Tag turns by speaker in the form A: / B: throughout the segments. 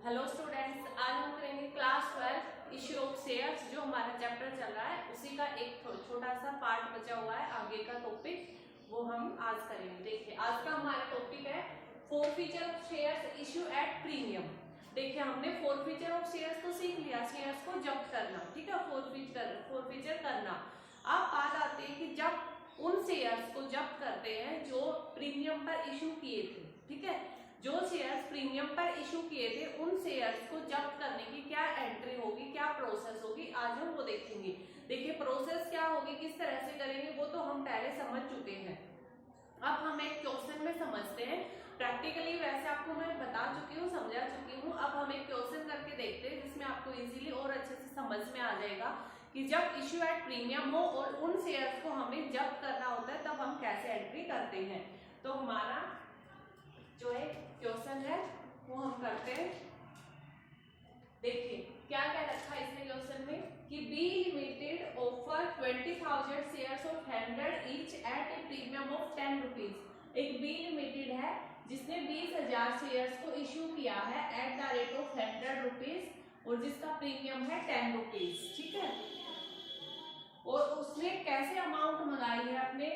A: Hello students, आज हम करेंगे क्लास 12 इश्यू ऑफ शेयर्स। जो हमारा चैप्टर चल रहा है उसी का एक छोटा सा पार्ट बचा हुआ है, आगे का टॉपिक वो हम आज करेंगे। देखिए, आज का हमारा टॉपिक है forfeiture of shares issue at premium. देखिए, हमने फोरफीचर ऑफ शेयर्स तो सीख लिया, शेयर्स को जब्त करना, ठीक है, फोरफीचर करना। अब बात आती है कि जब उन शेयर्स को जब्त करते हैं जो प्रीमियम पर इश्यू किए थे, ठीक है, जो शेयर्स प्रीमियम पर इशू किए थे उन शेयर्स को जब्त करने की क्या एंट्री होगी, क्या प्रोसेस होगी, आज हम वो देखेंगे। देखिए, प्रोसेस क्या होगी, किस तरह से करेंगे, वो तो हम पहले समझ चुके हैं। अब हम एक क्वेश्चन में समझते हैं। प्रैक्टिकली वैसे आपको मैं बता चुकी हूँ, समझा चुकी हूँ। अब हम एक क्वेश्चन करके देखते हैं जिसमें आपको इजीली और अच्छे से समझ में आ जाएगा कि जब इश्यू एट प्रीमियम हो और उन शेयर्स को हमें जब्त करना होता है तब हम कैसे एंट्री करते हैं। तो हमारा जो एक क्वेश्चन है वो हम करते हैं। देखिए, क्या क्या रखा है इसमें क्वेश्चन में कि B limited offer 20,000 shares of 100 each at a premium of 10 rupees. एक बी लिमिटेड है जिसने 20,000 शेयर्स को इश्यू किया है at the rate of 100 rupees और जिसका प्रीमियम है 10 रुपीज, ठीक है। और उसने कैसे अमाउंट मंगाई है अपने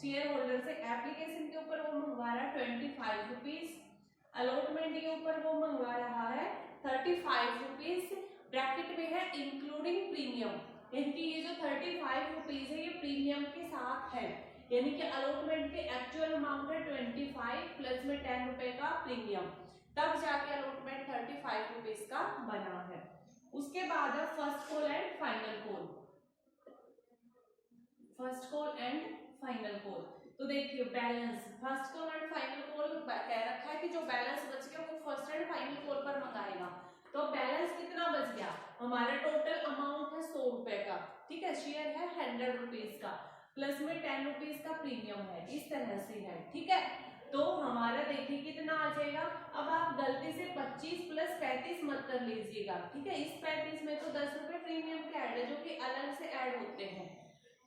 A: शेयर होल्डर से, एप्लीकेशन के ऊपर वो मंगवा रहा है 25 रुपीज, अलॉटमेंट के ऊपर वो मंगवा रहा है 35 रुपीज, ब्रैकेट में है इंक्लूडिंग प्रीमियम, यानी कि ये जो 35 रुपीज है ये प्रीमियम के साथ है, यानी कि अलॉटमेंट के एक्चुअल अमाउंट है 25 प्लस में 10 रुपए का प्रीमियम, तब जाके अलॉटमेंट 35 रुपीज का बना है। उसके बाद है first call and final call. First call and final call. तो देखिए, balance first call and final call कह रखा है कि जो बैलेंस बच गया वो फर्स्ट एंड फाइनल कॉल पर मंगाएगा। तो बैलेंस कितना बच गया, हमारा टोटल अमाउंट है 100 रुपए का, ठीक है, शेयर है 100 रुपीज का, प्लस में 10 रुपीज का प्रीमियम है, इस तरह से है, ठीक है। तो हमारा देखिए कितना आ जाएगा। अब आप गलती से 25 प्लस 35 मत कर लीजिएगा, ठीक है। इस 35 में तो 10 रुपए प्रीमियम के ऐड है जो कि अलग से ऐड होते हैं।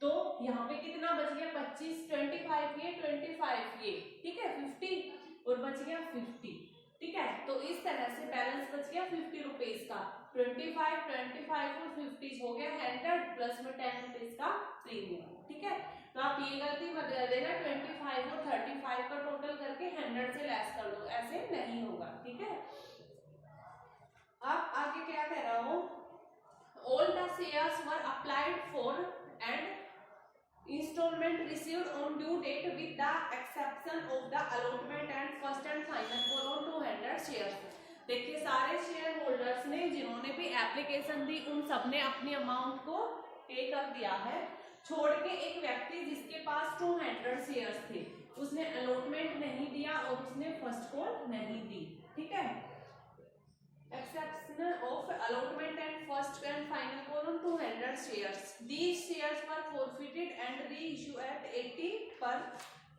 A: तो यहाँ पे कितना बच गया, 25, 25 ये 25 ये, ठीक है, 50 और बच गया 50, ठीक है। तो इस तरह से बैलेंस बच गया 50 रुपीज का, 25 और 50 हो गया 100 प्लस में 10 रुपीज का प्रीमियम, ठीक है। तो आप ये गलती मत कर देना, 25 और 35 का टोटल करके 100 से लेस कर दो, ऐसे नहीं होगा, ठीक है। अब आगे क्या कह रहा हूँ, all the shares were applied for and installment received on due date with the exception of the allotment and first and final call on 200 shares। देखिए, सारे शेयर होल्डर्स ने जिन्होंने भी एप्लीकेशन दी उन सबने अपनी अमाउंट को पे कर दिया है, छोड़ के एक व्यक्ति जिसके पास 200 शेयर्स थे, उसने अलॉटमेंट नहीं दिया और उसने फर्स्ट कॉल नहीं दी, ठीक है। Exception of allotment and first and final call on 200 shares. These shares were forfeited and reissue at 80 per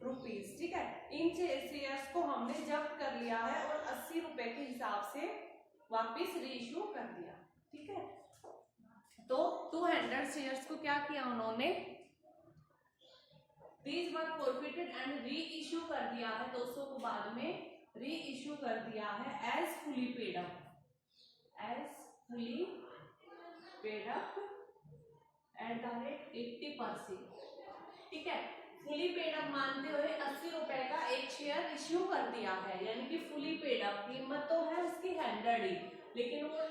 A: rupees, ठीक है। इन शेयर्स को हमने जब्त कर लिया है और 80 रुपए के हिसाब से वापस रीइश्यू कर दिया, ठीक है। तो 200 शेयर्स को क्या किया उन्होंने, These were forfeited and reissue कर दिया है, 200 को बाद में रीइश्यू कर दिया है as fully paid up, as fully paid up at the rate 80%, ठीक है। फुली पेड अप मानते हुए 80 रुपए का एक शेयर इश्यू कर दिया है, यानी कि फुली पेड अप, कीमत तो है उसकी 100 ही, लेकिन वो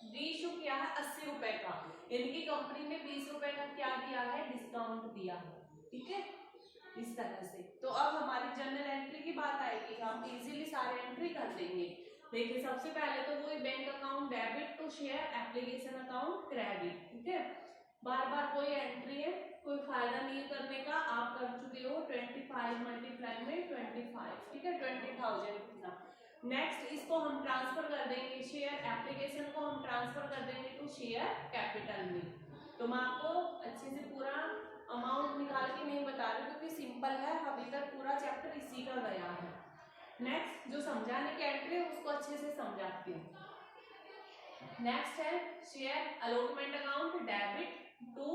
A: रीइश्यू किया है 80 रुपए का, यानी कि कंपनी ने 20 रुपए का क्या दिया है, डिस्काउंट दिया है, ठीक है, इस तरह से। तो अब हमारी जनरल एंट्री की बात आएगी, हम इजीली सारे एंट्री कर देंगे। देखिए, सबसे पहले तो वही bank account debit to share application account credit, ठीक है। बार बार कोई एंट्री है, कोई फायदा नहीं करने का, आप कर चुके हो 25 मल्टीप्लाई में 25, ठीक है, 20,000 का। नेक्स्ट इसको हम ट्रांसफर कर देंगे, शेयर एप्लीकेशन को हम ट्रांसफर कर देंगे टू शेयर कैपिटल में। तो मैं आपको अच्छे से पूरा अमाउंट निकाल के नहीं बता रही क्योंकि सिंपल है, अभी तक पूरा चैप्टर इसी का गया है। नेक्स्ट जो समझाने की एंट्री है उसको अच्छे से समझाती हूँ। नेक्स्ट है share allotment account debit to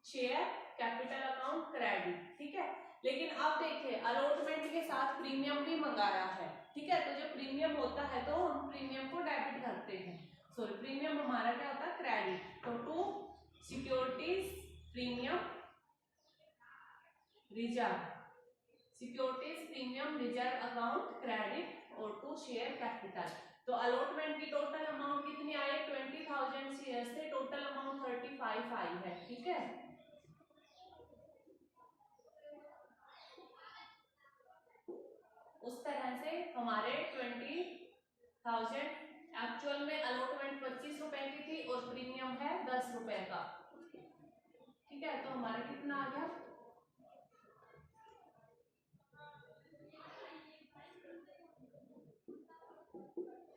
A: share capital account credit, ठीक है। लेकिन अब देखिए, अलॉटमेंट के साथ प्रीमियम भी मंगाया है, ठीक है। तो जब प्रीमियम होता है तो हम प्रीमियम को डेबिट करते हैं, सॉरी प्रीमियम हमारा क्या होता है क्रेडिट। तो to securities premium reserve, securities premium reserve account credit और टू शेयर कैपिटल। तो अलॉटमेंट की टोटल अमाउंट कितनी आई, 20,000 शेयर से टोटल अमाउंट 35 आई है, ठीक है। उस तरह से हमारे 20,000 एक्चुअल में अलॉटमेंट 25 रुपए की थी और प्रीमियम है 10 रुपए का, ठीक है। तो हमारा कितना आ गया,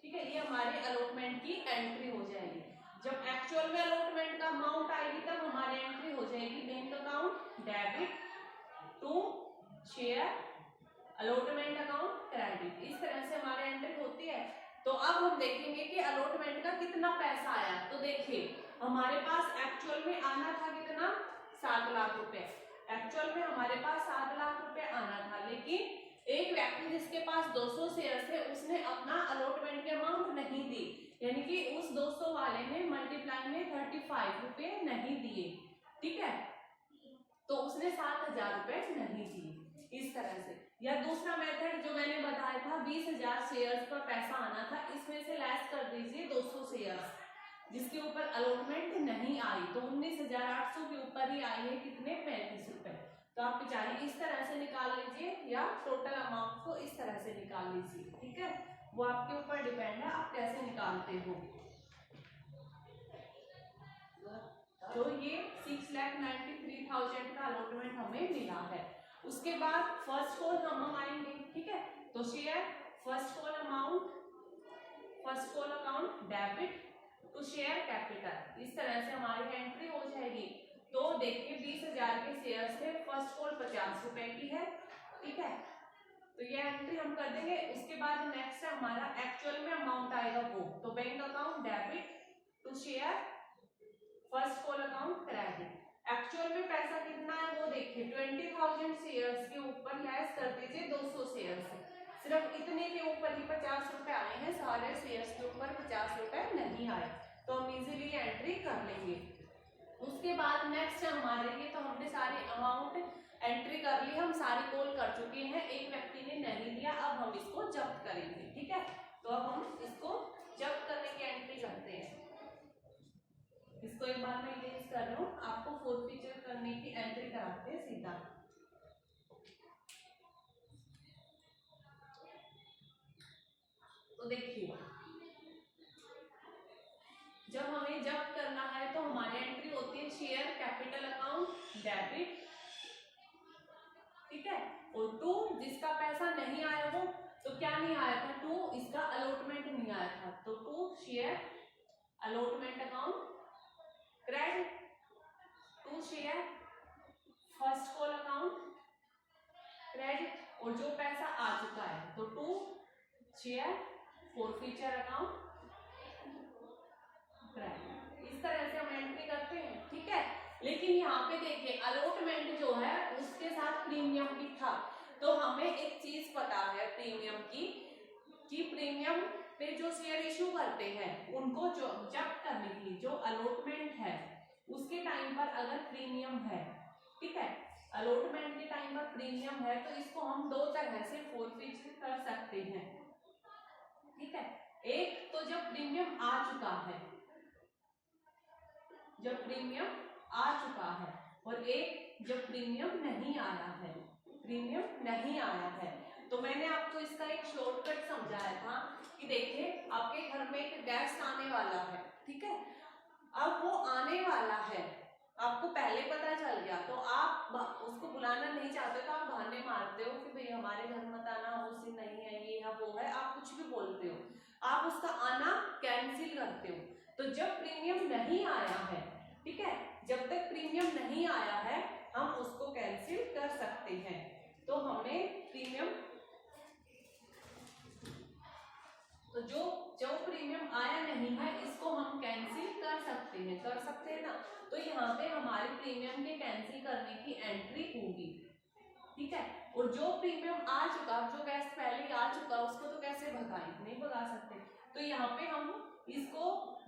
A: ठीक है। ये हमारी अलॉटमेंट की एंट्री हो जाएगी। जब एक्चुअल में अलॉटमेंट का अमाउंट आएगी तब हमारी एंट्री हो जाएगी bank account debit to share allotment account credit. इस तरह से हमारी एंट्री होती है। तो अब हम देखेंगे कि अलॉटमेंट का कितना पैसा आया। तो देखिए हमारे पास एक्चुअल में आना था कितना, 7 लाख रुपए। एक्चुअल में हमारे पास 7 लाख रुपए आना था, लेकिन एक व्यक्ति जिसके पास 200 शेयर थे उसने अपना अलॉटमेंट की अमाउंट नहीं दी, यानी कि उस 200 वाले ने मल्टीप्लाई में 35 रुपए नहीं दिए, ठीक है। तो उसने 7,000 रुपए नहीं दिए, इस तरह से। या दूसरा मेथड जो मैंने बताया था 20,000 शेयर्स पर पैसा आना था, इसमें से लेस कर दीजिए 200 शेयर्स जिसके ऊपर अलॉटमेंट नहीं आई, तो 19,800 के ऊपर ही आई है कितने, 35 रुपए। तो आप बेचारी इस तरह से निकाल लीजिए या टोटल अमाउंट को इस तरह से निकाल लीजिए, ठीक है। वो आपके ऊपर डिपेंड है आप कैसे निकालते हो। तो ये 6,93,000 का अलॉटमेंट हमें मिला है। उसके बाद फर्स्ट कॉल हम आएंगे, ठीक है। तो share first call amount, first call account debit to share capital, इस तरह से हमारी एंट्री हो जाएगी। तो देखिए 20,000 के शेयर से फर्स्ट कॉल 50 रुपए की है, ठीक है। तो ये एंट्री हम कर देंगे। उसके बाद नेक्स्ट है हमारा एक्चुअल में अमाउंट आएगा वो, तो bank account debit to share first call account credit. Actual में पैसा कितना है वो देखिए 20,000 शेयर्स के ऊपर लेस कर दीजिए 200 शेयर से, सिर्फ इतने के ऊपर ही 50 रुपए आए हैं, सारे शेयर्स के ऊपर 50 रुपए नहीं आए, तो हम इजीली एंट्री कर लेंगे। उसके बाद नेक्स्ट हमारे लिए, तो हमने सारी अमाउंट एंट्री कर ली, हम सारी कॉल कर चुके हैं, एक व्यक्ति ने नहीं दिया, अब हम इसको जब्त करेंगे, ठीक है। तो अब हम इसको जब्त करने की एंट्री करते हैं। इसको एक बार मैं इरेज कर रहा हूँ, आपको फोरफीचर करने की एंट्री कराते हैं सीधा। तो देखिए जब हमें जब्त करना है तो हमारी एंट्री होती है शेयर कैपिटल अकाउंट डेबिट, ठीक है। और टू जिसका पैसा नहीं आया वो, तो क्या नहीं आया था, टू इसका अलॉटमेंट नहीं आया था, तो to share allotment account credit to share first call account credit, और जो पैसा आ चुका है तो to share forfeiture account credit. इस तरह से हम एंट्री करते हैं, ठीक है। लेकिन यहाँ पे देखिए अलॉटमेंट जो है उसके साथ प्रीमियम भी था, तो हमें एक चीज पता है प्रीमियम की, कि प्रीमियम पे जो शेयर इशू करते हैं उनको जो जब्त करने की जो अलॉटमेंट है उसके टाइम पर अगर प्रीमियम है, ठीक है, अलॉटमेंट के टाइम पर प्रीमियम है, तो इसको हम दो तरह से फॉरफीचर कर सकते हैं, ठीक है। एक तो जब प्रीमियम आ चुका है, जब प्रीमियम आ चुका है, और एक जब प्रीमियम नहीं आया है, प्रीमियम नहीं आया है। तो मैंने आपको इसका एक शॉर्टकट समझाया था कि देखिए आपके घर में एक गेस्ट आने वाला है, ठीक है। अब वो आने वाला है, आपको पहले पता चल गया, तो आप उसको बुलाना नहीं चाहते, तो आप बहाने मारते हो कि भाई हमारे घर मत आना, उसी नहीं है, ये है वो है, आप कुछ भी बोलते हो, आप उसका आना कैंसिल करते हो। तो जब प्रीमियम नहीं आया है, ठीक है, जब तक प्रीमियम नहीं आया है हम उसको कैंसिल कर सकते हैं। तो हमें प्रीमियम, तो जो प्रीमियम आया नहीं है इसको हम कैंसिल कर सकते हैं ना। तो यहाँ पे हमारे प्रीमियम के कैंसिल करने की एंट्री होगी, ठीक है। और जो प्रीमियम आ चुका, जो गेस्ट पहले आ चुका उसको तो भगा सकते। तो यहाँ पे हम इसको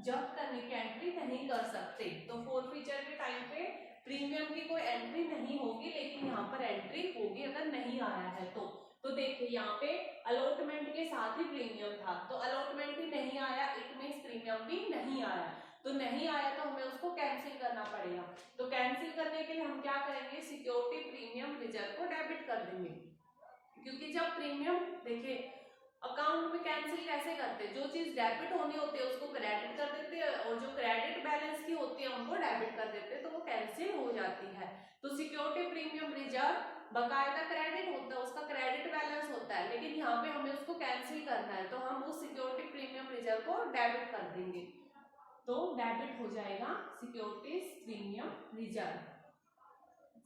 A: जब्त करने की एंट्री नहीं कर सकते। तो फोरफीचर के टाइम पे प्रीमियम की कोई एंट्री नहीं होगी, लेकिन यहाँ पर एंट्री होगी अगर नहीं आया है तो देखिए यहाँ पे अलॉटमेंट के साथ ही प्रीमियम था, तो अलॉटमेंट ही नहीं आया, इट मींस प्रीमियम भी नहीं आया। तो नहीं आया तो हमें उसको कैंसिल करना पड़ेगा। तो कैंसिल करने के लिए हम क्या करेंगे, सिक्योरिटी प्रीमियम रिजर्व को डेबिट कर देंगे। क्योंकि जब प्रीमियम देखिए अकाउंट में कैंसिल कैसे करते हैं, जो चीज डेबिट होनी होती है उसको क्रेडिट कर देते हैं, और जो क्रेडिट बैलेंस की होती है उनको डेबिट कर देते हैं, तो वो कैंसिल हो जाती है। तो सिक्योरिटी प्रीमियम रिजर्व बकायदा क्रेडिट होता है, उसका क्रेडिट बैलेंस होता है, लेकिन यहाँ पे हमें उसको कैंसिल करना है, तो हम उस सिक्योरिटी प्रीमियम रिजर्व को डेबिट कर देंगे। तो डेबिट हो जाएगा securities premium reserve,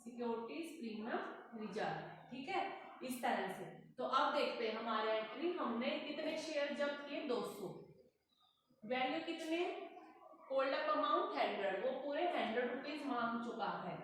A: securities premium reserve, ठीक है, इस तरह से। तो अब देखते हैं हमारे एंट्री, हमने कितने शेयर जब्त किए, 200, वैल्यू कितने, होल्ड अप अमाउंट 100, वो पूरे 100 रुपीज मांग चुका है।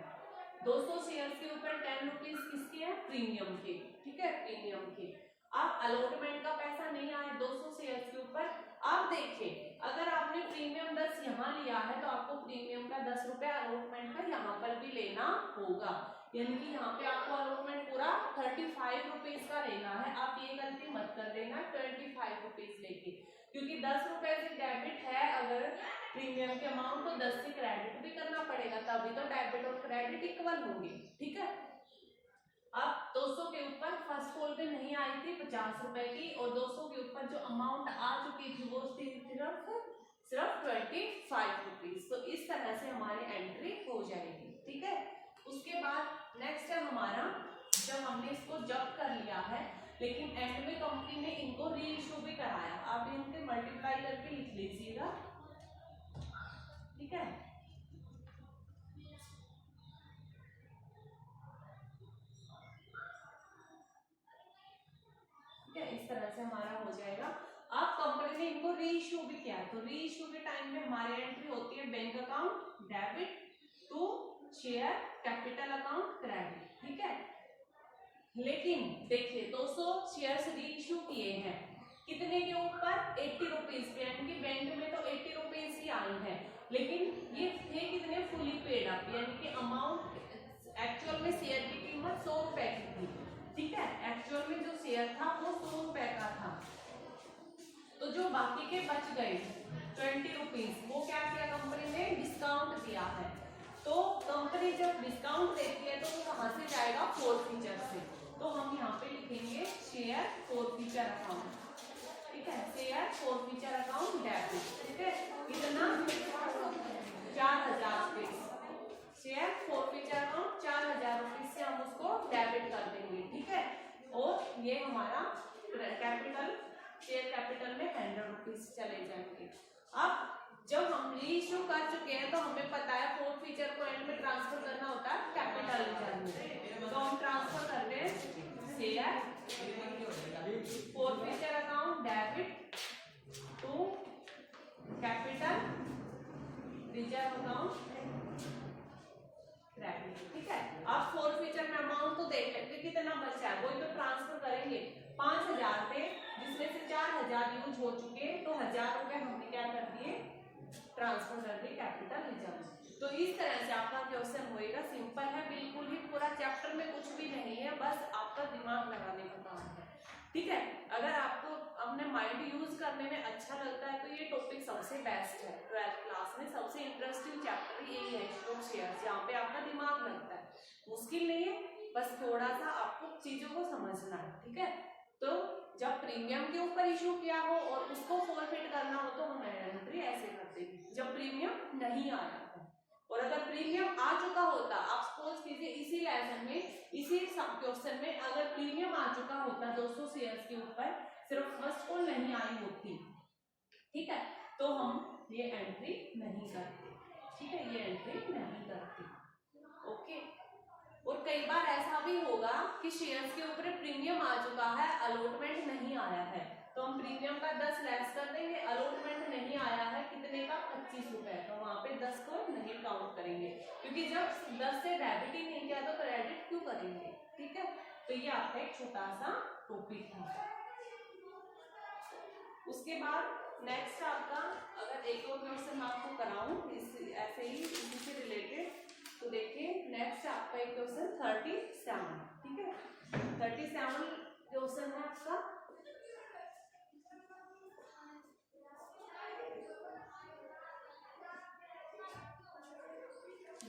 A: 200 शेयर के ऊपर 10 रुपीज किसके है, प्रीमियम के, ठीक है, प्रीमियम के। अब अलॉटमेंट का पैसा नहीं आया 200 शेयर के ऊपर। अब देखिए अगर आपने प्रीमियम 10 यहाँ लिया है तो आपको प्रीमियम का 10 रुपया अलॉटमेंट का यहाँ पर भी लेना होगा, यानी कि यहाँ पे आपको अलॉटमेंट पूरा 35 रुपीज का लेना है। आप ये गलती मत कर देना 25 रुपीज लेके, क्योंकि 10 रुपए से डेबिट है अगर प्रीमियम के अमाउंट, तो 10 से क्रेडिट भी करना पड़ेगा, तभी तो डेबिट और क्रेडिट इक्वल होंगे, ठीक है। अब 200 के ऊपर फर्स्ट कॉल पे नहीं आई थी 50 रुपए की, और 200 के ऊपर जो अमाउंट आ चुकी थी वो सिर्फ 25 रुपीज। तो इस तरह से हमारी एंट्री हो जाएगी, ठीक है। उसके बाद नेक्स्ट है हमारा, जब हमने इसको जब्त कर लिया है लेकिन एंड में कंपनी ने इनको री इशू भी कराया, आप इनके मल्टीप्लाई करके लिख लीजिएगा, ठीक है। इस तरह से हमारा हो जाएगा। अब कंपनी ने इनको री इशू भी किया, तो री इशू के टाइम में हमारी एंट्री होती है bank account debit to share capital account credit, ठीक है। लेकिन देखिए 200 शेयर्स री इशू किए हैं, कितने के ऊपर, 80 रुपीज पे, यानी कि बैंक में तो 80 रुपीज ही आई है, लेकिन ये थे कितने, फुली पेड अप, यानी कि अमाउंट एक्चुअल में शेयर की कीमत 100 रुपए की थी, ठीक है। एक्चुअल में जो शेयर था वो 100 रुपए का था, तो जो बाकी के बच गए 20 रुपीज, वो क्या किया कंपनी ने, डिस्काउंट दिया है। तो कंपनी जब डिस्काउंट देती है तो वो कहां से जाएगा, फोरफीचर से। तो हम यहाँ पे लिखेंगे शेयर फोरफीचर अकाउंट, ठीक है, शेयर फोरफीचर अकाउंट डेबिट, ठीक है, कितना 4000 rupees, share forfeiture account 4000 rupees से हम उसको डेबिट कर देंगे, ठीक है। और ये हमारा कैपिटल, शेयर कैपिटल में 100 रुपीज चले जाएंगे। अब जब हम री इशू कर चुके हैं तो हमें पता है फोरफीचर को एंड में ट्रांसफर करना होता है कैपिटल रिजर्व में, तो हम ट्रांसफर करते हैं share forfeiture account debit to capital reserve account credit, ठीक है। अब फोरफीचर में अमाउंट तो देख लेते कितना बचा है, वही तो ट्रांसफर करेंगे। 5000 थे जिसमें से 4000 यूज हो चुके, तो 1000 रुपए हमने क्या कर दिए, ट्रांसफर कर दिए कैपिटल रिजर्व। तो इस तरह से आपका क्वेश्चन होएगा, सिंपल है बिल्कुल ही, पूरा चैप्टर में कुछ भी नहीं है, बस आपका दिमाग लगाने का काम है, ठीक है। अगर आपको अपने माइंड यूज करने में अच्छा लगता है तो ये टॉपिक सबसे बेस्ट है। 12th क्लास में सबसे इंटरेस्टिंग चैप्टर यही है, स्टॉक शेयर, जहाँ पे आपका दिमाग लगता है, मुश्किल नहीं है, बस थोड़ा सा आपको चीजों को समझना है, ठीक है। तो जब प्रीमियम के ऊपर इशू किया हो और उसको फॉरफिट करना हो तो हम एंट्री ऐसे करते हैं, जब प्रीमियम नहीं आया हो, और अगर प्रीमियम आ चुका होता, आप सपोज कीजिए इसी लेसन में, इसी क्वेश्चन में अगर प्रीमियम आ चुका होता 200 शेयर्स के ऊपर, सिर्फ फर्स्ट कॉल नहीं आई होती, ठीक है, तो हम ये एंट्री नहीं करते, ठीक है, ये एंट्री नहीं करते, ओके। और कई बार ऐसा भी होगा कि शेयर्स के ऊपर प्रीमियम आ चुका है, अलॉटमेंट नहीं आया है, तो हम प्रीमियम का 10 लेस कर देंगे, अलॉटमेंट नहीं आया है कितने का, 25 रुपए, तो वहां पे 10 को नहीं काउंट करेंगे, क्योंकि जब 10 से डेबिट ही नहीं किया तो क्रेडिट क्यों करेंगे, ठीक है। तो ये आपका एक छोटा सा टॉपिक था। उसके बाद नेक्स्ट आपका, अगर एक और क्वेश्चन मैं आपको कराऊं इस ऐसे ही इसी से रिलेटेड, तो देखिए नेक्स्ट आपका एक क्वेश्चन 37, ठीक है। 37 क्वेश्चन है आपका,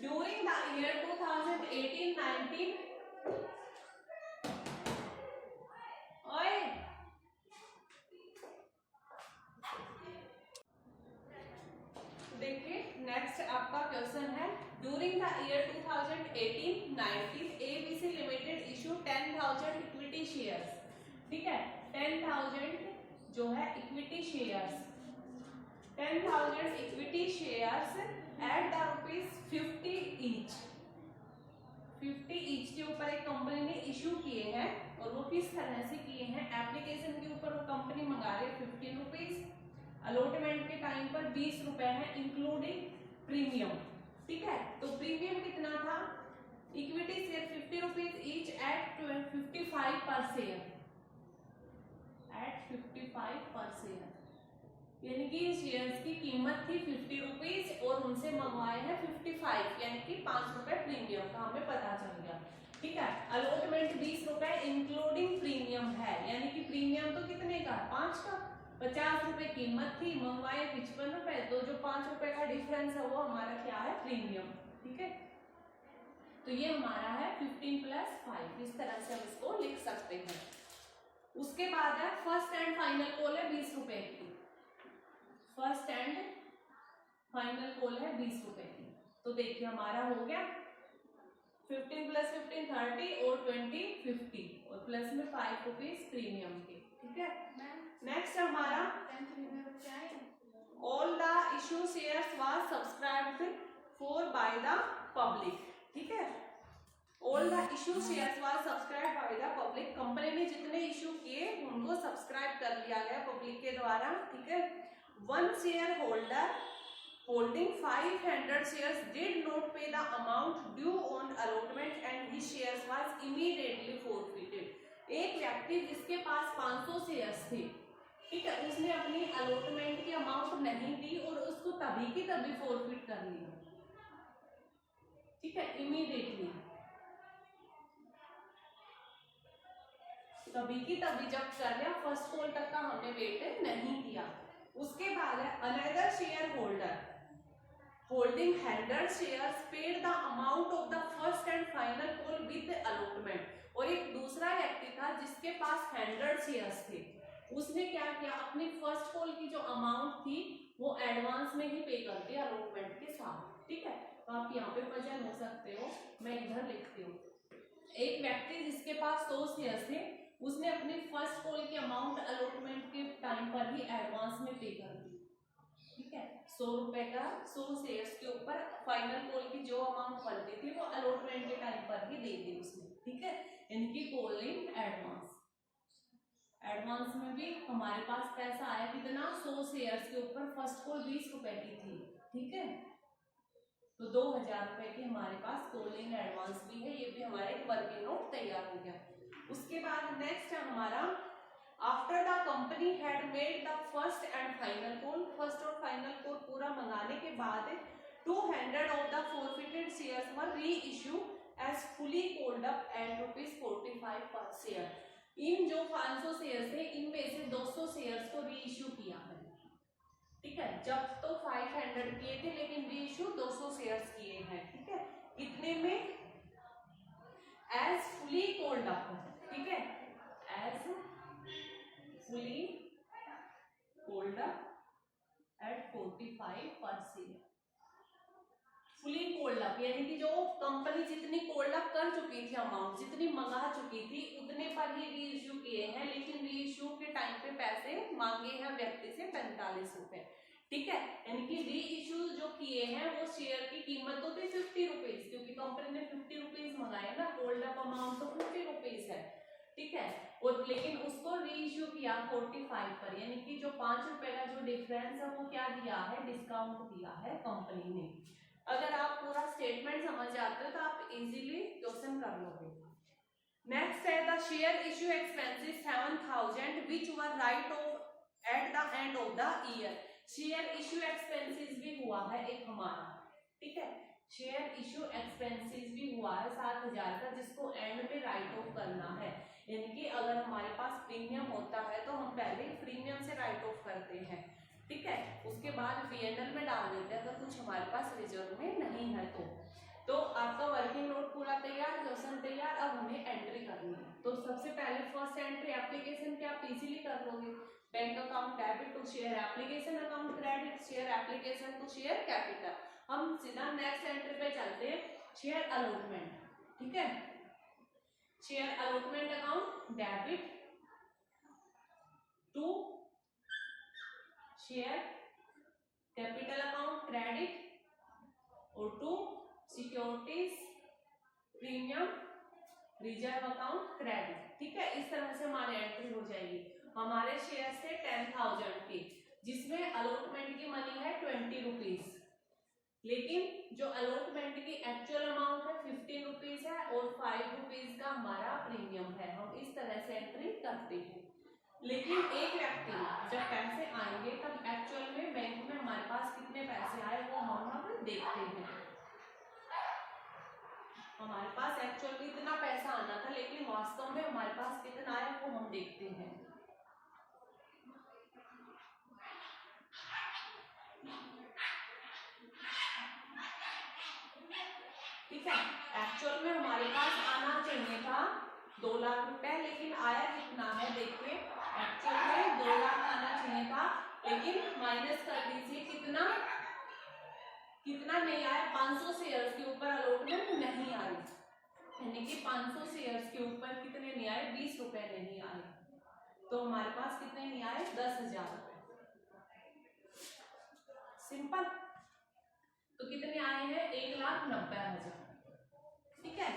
A: ड्यूरिंग द ईयर 2018-19 ओए देखिए नेक्स्ट आपका क्वेश्चन है, during the year 2018-19 ABC limited issue 10,000 equity shares, ठीक है। 10,000 जो है equity shares, 10,000 equity shares at the ₹50 each, 50 each के ऊपर एक कंपनी ने इशू किए हैं, और वो किस तरह से किए हैं, एप्लीकेशन के ऊपर वो कंपनी मंगा रही है ₹50, अलॉटमेंट के टाइम पर ₹20 है इंक्लूडिंग प्रीमियम, ठीक है। तो प्रीमियम कितना था, इक्विटी शेयर ₹50 ईच एट 55 पर शेयर, एट 55 पर शेयर, यानी कि शेयर्स की कीमत थी ₹50 और उनसे मंगवाए हैं 55, यानी कि ₹5 प्रीमियम का हमें पता चल गया, ठीक है। अलॉटमेंट ₹20 इंक्लूडिंग प्रीमियम है, यानी कि प्रीमियम तो कितने का, 5 का, ₹50 कीमत थी, मंगवाए ₹55, तो जो ₹5 का डिफरेंस है वो हमारा क्या है, प्रीमियम, ठीक है। तो ये हमारा है 15 + 5, इस तरह से हम इसको लिख सकते हैं। उसके बाद है फर्स्ट एंड फाइनल कॉल है ₹20 की, फर्स्ट एंड फाइनल कॉल है ₹20 की। तो देखिए हमारा हो गया 15 + 15 30 और 20 50 और प्लस में ₹5 प्रीमियम के, ठीक है। नेक्स्ट हमारा all the issue shares was subscribed for by the public, ठीक है। All the issue shares was subscribed by the public, company ने जितने इशू किए उनको सब्सक्राइब कर लिया गया पब्लिक के द्वारा, ठीक है। One share holder holding 500 shares did not pay the amount due on allotment and his shares was immediately forfeited. एक व्यक्ति जिसके पास 500 शेयर्स थे, ठीक है, उसने अपनी अलॉटमेंट की अमाउंट नहीं दी और उसको तभी की तभी फॉरफिट कर लिया, ठीक है, इमीडिएटली, तभी की तभी जब कर लिया, फर्स्ट कॉल तक का हमने वेट नहीं किया। उसके बाद है another share holder holding 100 shares paid the amount of the first and final call with allotment, और एक दूसरा व्यक्ति था जिसके पास 100 शेयर्स थे, उसने क्या किया, अपनी फर्स्ट कॉल की जो अमाउंट थी वो एडवांस में ही पे कर दिया अलॉटमेंट के साथ, ठीक है। तो आप यहाँ पे पहचान हो सकते हो, मैं इधर लिखती हूँ, एक व्यक्ति जिसके पास 100 शेयर्स थे उसने अपनी फर्स्ट कॉल की अमाउंट अलॉटमेंट के टाइम पर ही एडवांस में पे कर दी, ठीक है। ₹100 का 100 शेयर्स के ऊपर फाइनल कॉल की जो अमाउंट बनती थी वो अलॉटमेंट के टाइम पर ही दे दी उसने, ठीक है। इनकी कॉलिंग एडवांस, एडवांस में भी हमारे पास पैसा आया कितना, 100 शेयर्स के ऊपर फर्स्ट कॉल ₹20 की थी, ठीक है। तो ₹2000 की हमारे पास कॉलिंग एडवांस भी है, ये भी हमारे वर्किंग नोट तैयार हो गया। उसके बाद नेक्स्ट है हमारा after the company had made the first and final call, first और फाइनल कॉल पूरा मंगाने के बाद 200 of the forfeited shares were reissue as fully called up at ₹45 per share. इन जो 500 शेयर्स थे इनमें से 200 शेयर्स को री इशू किया है, ठीक है। जब तो 500 किए थे लेकिन री इशू 200 शेयर्स किए हैं, ठीक है। कितने में, एज फुली कॉल्ड अप, ठीक है, as fully called up at 45 per share, fully called up यानी कि जो कंपनी जितनी कोल्ड अप कर चुकी थी अमाउंट, जितनी मंगा चुकी थी उतने पर ही री इश्यू किए हैं, लेकिन री इश्यू के टाइम पे पैसे मांगे हैं व्यक्ति से ₹45, ठीक है। यानी कि री इश्यू जो किए हैं वो शेयर की कीमत तो थी ₹50, क्योंकि कंपनी ने ₹50 मंगाए ना, कोल्ड अप अमाउंट तो ₹50 है, ठीक है। और लेकिन उसको री इश्यू किया 45 पर, यानी कि जो ₹5 का जो डिफरेंस है वो क्या दिया है, डिस्काउंट दिया है कंपनी ने। अगर आप पूरा स्टेटमेंट समझ जाते हो तो आप इजीली क्वेश्चन कर लोगे। नेक्स्ट है the share issue expenses 7000 which were right of at the end of the year. Share issue expenses भी हुआ है एक हमारा, ठीक है, शेयर इश्यू एक्सपेंसेस भी हुआ है 7,000 का, जिसको एंड में राइट ऑफ करना है। यानी कि अगर हमारे पास प्रीमियम होता है तो हम पहले प्रीमियम से राइट ऑफ करते हैं, ठीक है, उसके बाद पीएनएल में डाल देते हैं अगर कुछ हमारे पास रिजर्व में नहीं है तो आपका वर्किंग नोट पूरा तैयार, क्वेश्चन तैयार, अब हमें एंट्री करनी है। तो सबसे पहले फर्स्ट एंट्री एप्लीकेशन के आप इजीली कर लोगे, bank account debit to share application account credit share application to share capital. हम सीधा नेक्स्ट एंट्री पे चलते हैं, शेयर अलॉटमेंट, ठीक है, share allotment account debit to share capital account credit और to securities premium reserve account credit, ठीक है। इस तरह से हमारी एंट्री हो जाएगी। हमारे शेयर से 10,000 की, जिसमें अलॉटमेंट की मनी है 20 रुपीज, लेकिन जो अलॉटमेंट की एक्चुअल अमाउंट है 15 रुपीज है और 5 रुपीज का हमारा प्रीमियम है। हम इस तरह से एंट्री करते हैं। लेकिन एक व्यक्ति जब पैसे आएंगे तब एक्चुअल में बैंक में हमारे पास कितने पैसे आए वो हम देखते हैं। हमारे पास एक्चुअल में इतना पैसा आना था, लेकिन वास्तव में हमारे पास कितना आया वो हम देखते हैं। ठीक है, एक्चुअल में हमारे पास आना चाहिए था 2 लाख रुपए, लेकिन आया कितना है देखिए, एक्चुअल में 2 लाख आना चाहिए था, लेकिन माइनस कर दीजिए कितना कितना नहीं आया, 500 शेयर्स के ऊपर अलॉटमेंट नहीं आई, यानी कि 500 शेयर्स के ऊपर कितने नहीं आए, 20 रुपए नहीं आए, तो हमारे पास कितने नहीं आए, 10,000 रुपए। सिंपल। तो कितने आए हैं, 1,90,000, ठीक है,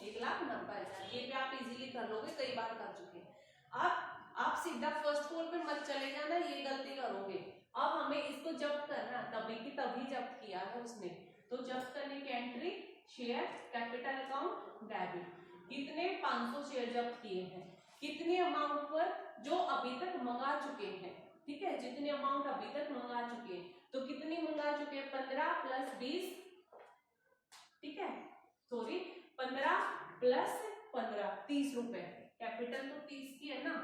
A: 1,90,000। ये भी आप इजीली कर लोगे, कई बार कर चुके हैं। अब आप सीधा फर्स्ट कॉल पे मत चले जाना, ये गलती करोगे। अब हमें इसको जब्त करना, तभी की तभी जब्त किया है उसने, तो जब्त करने की entry share capital account debit, कितने 500 शेयर जब्त किए हैं, कितने अमाउंट पर, जो अभी तक मंगा चुके हैं, ठीक है, जितने अमाउंट अभी तक मंगा चुके हैं, तो कितनी मंगा चुके हैं, 15 + 20, ठीक है, सॉरी 15 + 15 30 रुपए, कैपिटल तो 30 की है ना,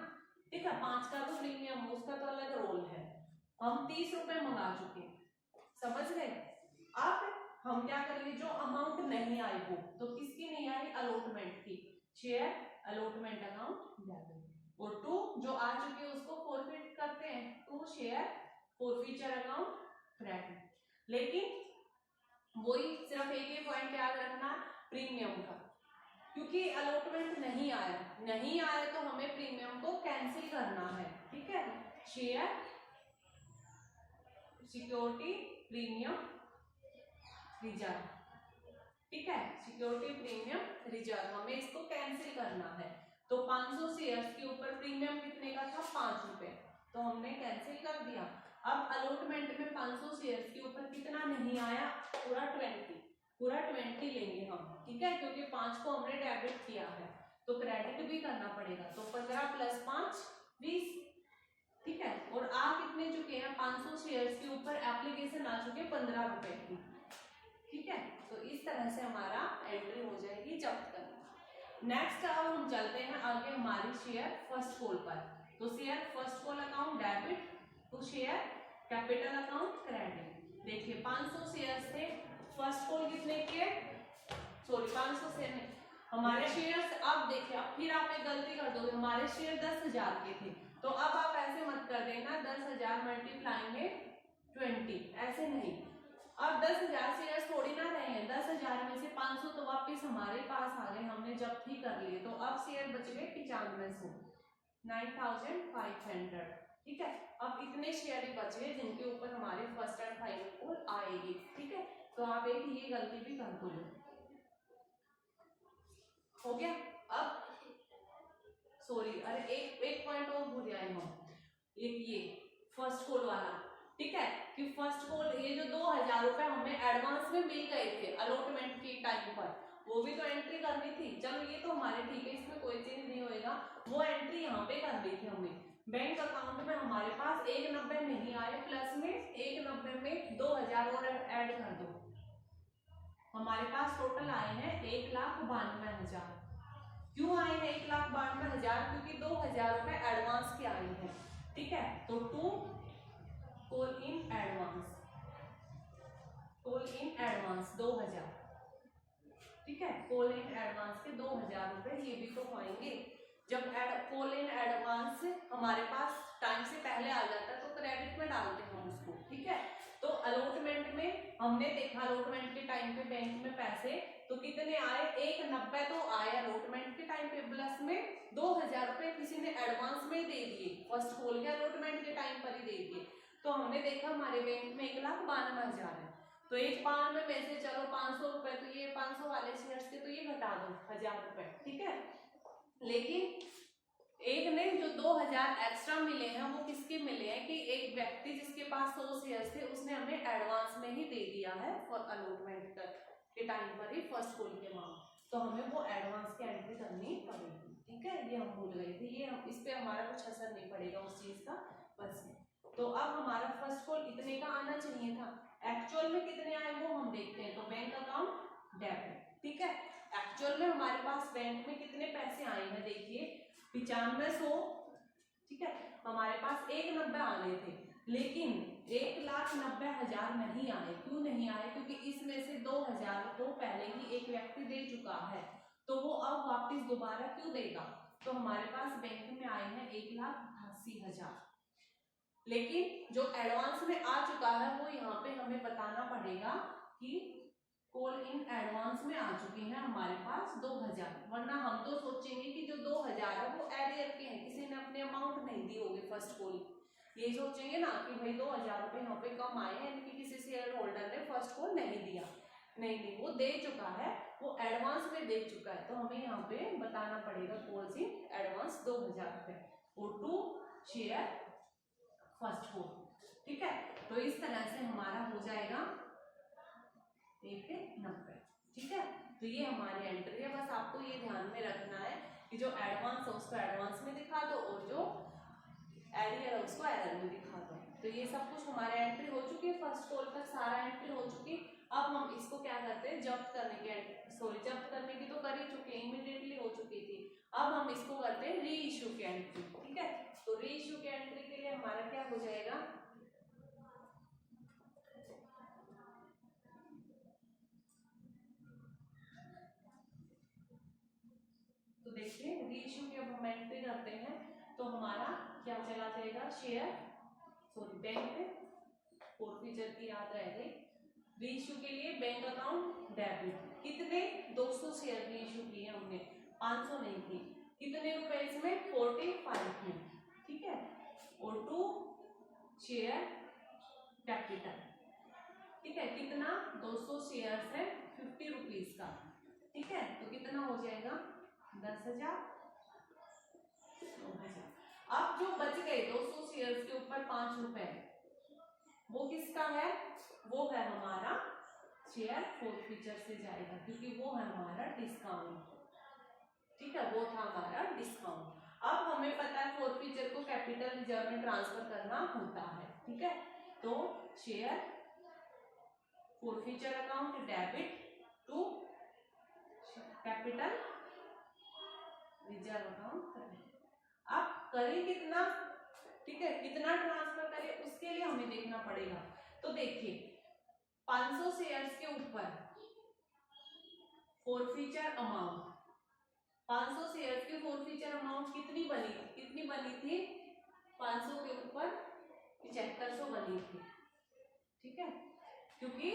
A: ठीक है, 5 का तो प्रीमियम, उसका तो अलग रोल है, हम 30 रुपए मंगा चुके, समझ गए। अब हम क्या करेंगे, जो अमाउंट नहीं आई हो, तो किसकी नहीं आई, अलॉटमेंट की, शेयर अलॉटमेंट अकाउंट डेबिट, और टू जो आ चुकी है उसको फॉरफिट करते हैं, to share forfeiture account credit. लेकिन वही सिर्फ एक ही पॉइंट याद रखना प्रीमियम का, क्योंकि अलॉटमेंट नहीं आया तो हमें प्रीमियम को कैंसिल करना है, ठीक है, शेयर सिक्योरिटी प्रीमियम रिजर्व, ठीक है, सिक्योरिटी प्रीमियम रिजर्व, हमें इसको कैंसिल करना है। तो 500 शेयर्स के ऊपर प्रीमियम कितने का था, 5 रुपए, तो हमने कैंसिल कर दिया। अब अलॉटमेंट में 500 शेयर्स के ऊपर कितना नहीं आया, पूरा 20 लेंगे हम, ठीक है, क्योंकि 5 को हमने डेबिट किया है तो क्रेडिट भी करना पड़ेगा, तो 15 + 5 20, ठीक है, और आ कितने चुके हैं, 500 शेयर्स के ऊपर एप्लीकेशन आ चुके 15 रुपए की, ठीक है, तो इस तरह से हमारा एंट्री हो जाएगी जब्त करना। नेक्स्ट अब हम चलते हैं आगे हमारी शेयर फर्स्ट कॉल पर, तो share first call account debit to share capital account credit. देखिए 500 शेयर थे, फर्स्ट कॉल कितने के, सॉरी 500 शेयर नहीं, हमारे शेयर्स, अब देखिए अब फिर आप एक गलती कर दोगे, हमारे शेयर 10,000 के थे, तो अब आप ऐसे मत कर देना 10,000 × 20, ऐसे नहीं, अब 10,000 शेयर थोड़ी ना रहे हैं, 10,000 में से 500 तो वापस हमारे पास आ गए, हमने जब्त ही कर लिए, तो अब शेयर बच गए 9500, 9,500, ठीक है। अब इतने शेयर ही बचे हैं जिनके ऊपर हमारे फर्स्ट एंड फाइनल कॉल आएगी, ठीक है, तो आप एक ये गलती भी कर दो, हो गया। अब सॉरी, अरे एक पॉइंट और भूल जाए हम, एक ये फर्स्ट कॉल वाला, ठीक है, कि फर्स्ट कॉल ये जो 2,000 रुपए हमें एडवांस में मिल गए थे अलॉटमेंट के टाइम पर, वो भी तो एंट्री करनी थी, चलो ये तो हमारे ठीक है, इसमें कोई चेंज नहीं होएगा, वो एंट्री यहाँ पे करनी थी हमें, बैंक अकाउंट में हमारे हमारे पास 190 नहीं आए, प्लस में 190 में 2000 और ऐड कर दो, हमारे पास टोटल आए हैं 1,92,000। क्यों आए हैं 1,92,000? क्योंकि 2000 रुपए एडवांस के आए हैं, ठीक है। तो to call in advance, call in advance 2000, ठीक है। कॉल इन एडवांस के 2000 रुपए ये भी तो पाएंगे। जब कॉल इन एडवांस हमारे पास टाइम से पहले आ जाता है तो क्रेडिट में डालते हैं उसको, ठीक है। तो अलॉटमेंट में हमने देखा, अलॉटमेंट के टाइम पे बैंक में पैसे तो कितने आए, 190 तो आए अलॉटमेंट के टाइम पे, प्लस में 2000 रुपए किसी ने एडवांस में दे दिए, फर्स्ट कॉल के अलॉटमेंट के टाइम पर ही दे दिए। तो हमने देखा हमारे बैंक में 1,92,000 है, तो 1,92,000 में से चलो 500 रुपए तो ये 500 वाले शेयर्स के तो ये घटा दो 1000 रुपए, ठीक है। लेकिन एक ने जो 2000 एक्स्ट्रा मिले हैं वो किसके मिले हैं कि एक व्यक्ति जिसके पास 100 शेयर्स थे उसने हमें एडवांस में ही दे दिया है फॉर अलॉटमेंट के टाइम पर ही फर्स्ट कॉल के अमाउंट, तो हमें वो एडवांस की एंट्री करनी पड़ेगी, ठीक है। ये हम भूल गए थे, ये हम इस पे हमारा कुछ असर नहीं पड़ेगा उस चीज का बस। तो अब हमारा फर्स्ट कॉल इतने का आना चाहिए था, एक्चुअल में कितने आए वो हम देखते हैं। तो बैंक अकाउंट डेबिट, ठीक है। एक्चुअल में हमारे पास बैंक में कितने पैसे आए हैं देखिए 9500, ठीक है। हमारे पास 190 आने थे, लेकिन 1,90,000 नहीं आए। क्यों नहीं आए? क्योंकि इसमें से 2000 तो पहले ही एक व्यक्ति दे चुका है, तो वो अब वापस दोबारा क्यों देगा। तो हमारे पास बैंक में आए हैं 1,88,000, लेकिन जो एडवांस में आ चुका है वो यहाँ पे हमें बताना पड़ेगा कि कॉल इन एडवांस में आ चुके हैं हमारे पास 2000, वरना हम तो सोचेंगे कि जो 2000 है वो एरियर के हैं, किसी ने अपने अमाउंट नहीं दी होगी फर्स्ट कॉल, ये सोचेंगे ना कि भाई 2000 रुपए यहाँ पे कम आए हैं, इनकी किसी शेयर होल्डर ने फर्स्ट कॉल नहीं दिया। नहीं, वो दे चुका है, वो एडवांस में दे चुका है, तो हमें यहाँ पे बताना पड़ेगा कॉल्स इन एडवांस 2000 रुपए और टू शेयर फर्स्ट कॉल, ठीक है। तो इस तरह से हमारा हो जाएगा 190, ठीक है। तो ये हमारी एंट्री है, बस आपको ये ध्यान में रखना है कि जो एडवांस है उसको एडवांस में दिखा दो और जो एरियर है उसको एरर में दिखा दो। तो ये सब कुछ हमारे एंट्री हो चुकी है, फर्स्ट कॉल तक सारा एंट्री हो चुकी। अब हम इसको क्या करते हैं, जब्त करने की, जब्त करने की तो कर ही चुके, इमीडिएटली हो चुकी थी। अब हम इसको करते हैं री इश्यू की एंट्री, ठीक है। तो री इश्यू की एंट्री के लिए हमारा क्या हो जाएगा, तो देखिए री इश्यू की अब हम एंट्री करते हैं तो हमारा क्या चला जाएगा, शेयर बैंक फॉरफीचर की याद रह गई। री इश्यू के लिए बैंक अकाउंट डेबिट, कितने 200 शेयर री इश्यू किए हमने, 500 नहीं की, कितने रुपए इसमें 45 में, ठीक है। और टू शेयर कैपिटल, ठीक है, कितना 200 शेयर है 50 रुपीज का, ठीक है। तो कितना हो जाएगा 10,000, 9,000। अब जो बच गए 200 शेयर के ऊपर 5 रुपए, वो किसका है, वो है हमारा शेयर फॉरफीचर से जाएगा, क्योंकि वो है हमारा डिस्काउंट, ठीक है, वो था हमारा डिस्काउंट। अब हमें पता है फॉरफीचर को कैपिटल रिजर्व में ट्रांसफर करना होता है, ठीक है। तो share forfeiture account debit to capital reserve account करें। अब करें कितना, ठीक है, कितना ट्रांसफर करें उसके लिए हमें देखना पड़ेगा। तो देखिए 500 शेयर्स के ऊपर फॉरफीचर अमाउंट, 500 शेयर्स के फॉरफीचर अमाउंट कितनी बनी थी 500 के ऊपर 7500 बनी थी, ठीक है। क्योंकि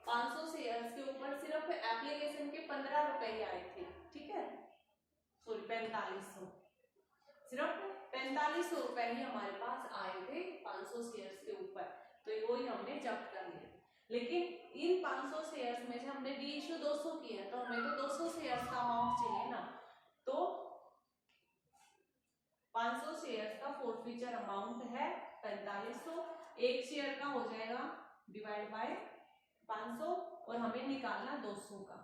A: 500 शेयर्स के ऊपर सिर्फ एप्लीकेशन के 15 रुपए ही आए थे, ठीक है, सॉरी 4500, सिर्फ 4500 रुपए ही हमारे पास आए थे 500 शेयर्स के ऊपर, तो वो ही हमने जब्त कर लिया। लेकिन इन 500 शेयर्स में से हमने री इश्यू 200 की है, तो हमें तो 200 शेयर्स का अमाउंट चाहिए ना, तो 500 शेयर्स का फॉरफीचर अमाउंट है 4500, एक शेयर का हो जाएगा डिवाइड बाय 500 और हमें निकालना 200 का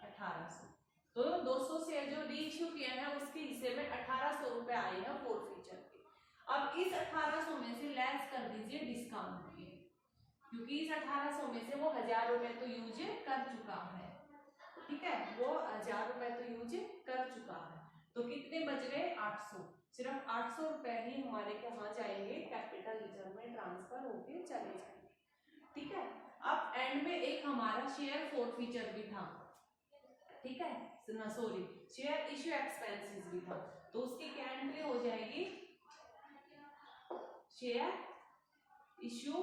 A: 1800। तो 200 शेयर जो री इश्यू किया है उसके हिस्से में 1800 फोरफीचर की। अब इस 1800 में से लेस कर दीजिए डिस्काउंट की, क्योंकि इस 1800 में से वो 1000 रुपए तो यूज कर चुका है, ठीक है, वो 1000 रुपए तो यूज कर चुका है। तो कितने बच गए 800, सिर्फ 800 रुपए ही हमारे कहाँ जाएंगे, कैपिटल रिजर्व में ट्रांसफर होके चले जाएंगे, ठीक है। अब एंड में एक हमारा शेयर फोरफीचर भी था, ठीक है, सॉरी शेयर इश्यू एक्सपेंसेस भी था, तो उसकी क्या एंट्री हो जाएगी, share issue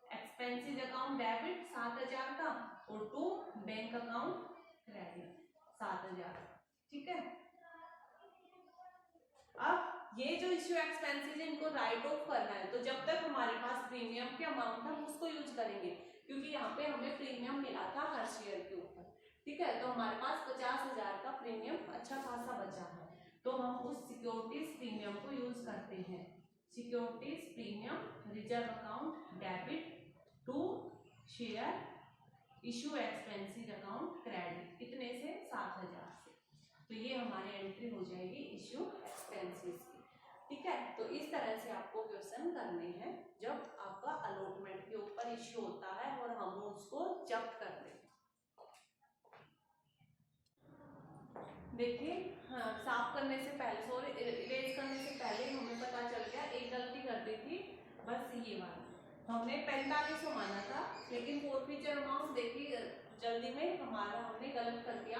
A: expenses account debit 7000 का और टू बैंक अकाउंट क्रेडिट 7000, ठीक है। अब ये जो इश्यू एक्सपेंसेस है इनको राइट ऑफ करना है, तो जब तक हमारे पास प्रीमियम के अमाउंट है हम उसको यूज करेंगे, क्योंकि यहाँ पे हमें प्रीमियम मिला था हर शेयर के ऊपर, ठीक है। तो हमारे पास 50,000 का प्रीमियम अच्छा खासा बचा है, तो हम उस सिक्योरिटीज प्रीमियम को यूज करते हैं। Securities premium reserve account debit to share issue expenses account credit, कितने से 7000 से, तो ये हमारी एंट्री हो जाएगी इशू एक्सपेंसेस की, ठीक है। तो इस तरह से आपको क्वेश्चन करने हैं जब आपका अलॉटमेंट के ऊपर इश्यू होता है और हम उसको जब्त कर रहे हैं। देखिए हाँ, साफ करने से पहले, सॉरी इरेज करने से पहले हमें पता चल गया एक गलती कर दी थी, बस ये वाली हमने 4500 माना था, लेकिन फोरफीचर अमाउंट देखिए जल्दी में हमारा हमने गलत कर दिया।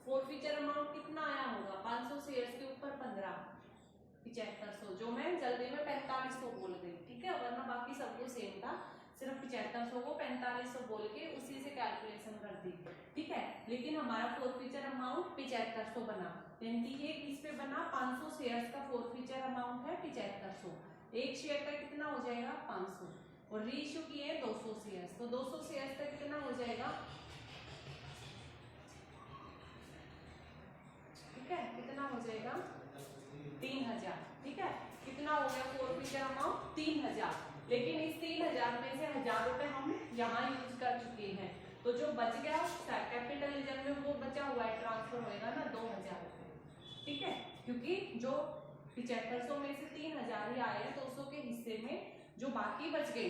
A: फोरफीचर अमाउंट कितना आया होगा, 500 शेयर्स के ऊपर 15 7500, जो मैं जल्दी में 4500 बोल गई, ठीक है, वरना बाकी सब कुछ सेम था, सिर्फ 7500 को 4500 बोल के उसी से कैलकुलेशन कर दी, ठीक है। लेकिन हमारा फोरफीचर अमाउंट 7500 बना, यानी ये किस पे बना, 500 शेयर्स का फोरफीचर अमाउंट है 7500, एक शेयर का कितना हो जाएगा 500, और रीइश्यू किए 200 शेयर्स, तो 200 शेयर्स का कितना हो जाएगा, ठीक है, कितना हो जाएगा 3000, ठीक है, कितना हो गया फोरफीचर अमाउंट 3000, लेकिन इस 3000 में से 1000 रुपए हम यहाँ यूज कर चुके हैं, तो जो बच गया कैपिटल रिजर्व में वो बचा हुआ है ट्रांसफर होएगा ना 2000 रुपए, ठीक है, क्योंकि जो 7500 में से 3000 ही आए हैं, 200 के हिस्से में जो बाकी बच गए